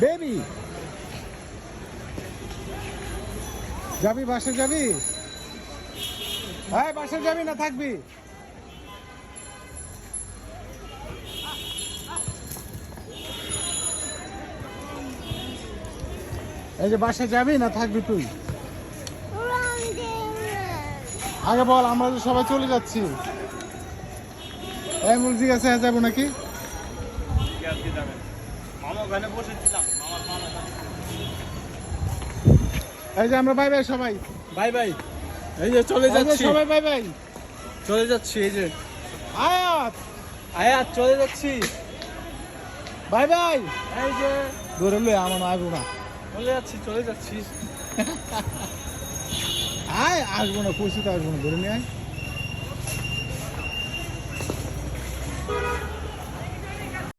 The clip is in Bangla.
বেবি যাবি বাসে যাবি? হ্যাঁ বাসে যাবি না থাকবি? এই যে বাসে যাবি না থাকবি তুই? আগে বল, আমরা তো সবাই চলে যাচ্ছি। এই বলছি আছে, হ্যাঁ যাবো নাকি? এই যে আমরা বাই বাই সবাই, বাই বাই। এই যে চলে যাচ্ছি, সবাই বাই বাই, চলে যাচ্ছি। এই যে আয়াত আয়াত চলে যাচ্ছি। Bye bye. এই যে ধরে লে আমার আসবো না, চলে যাচ্ছি, চলে যাচ্ছি। আয় আসবো না, খুশি তো আসবো না, ধরে নিয়ে আয়।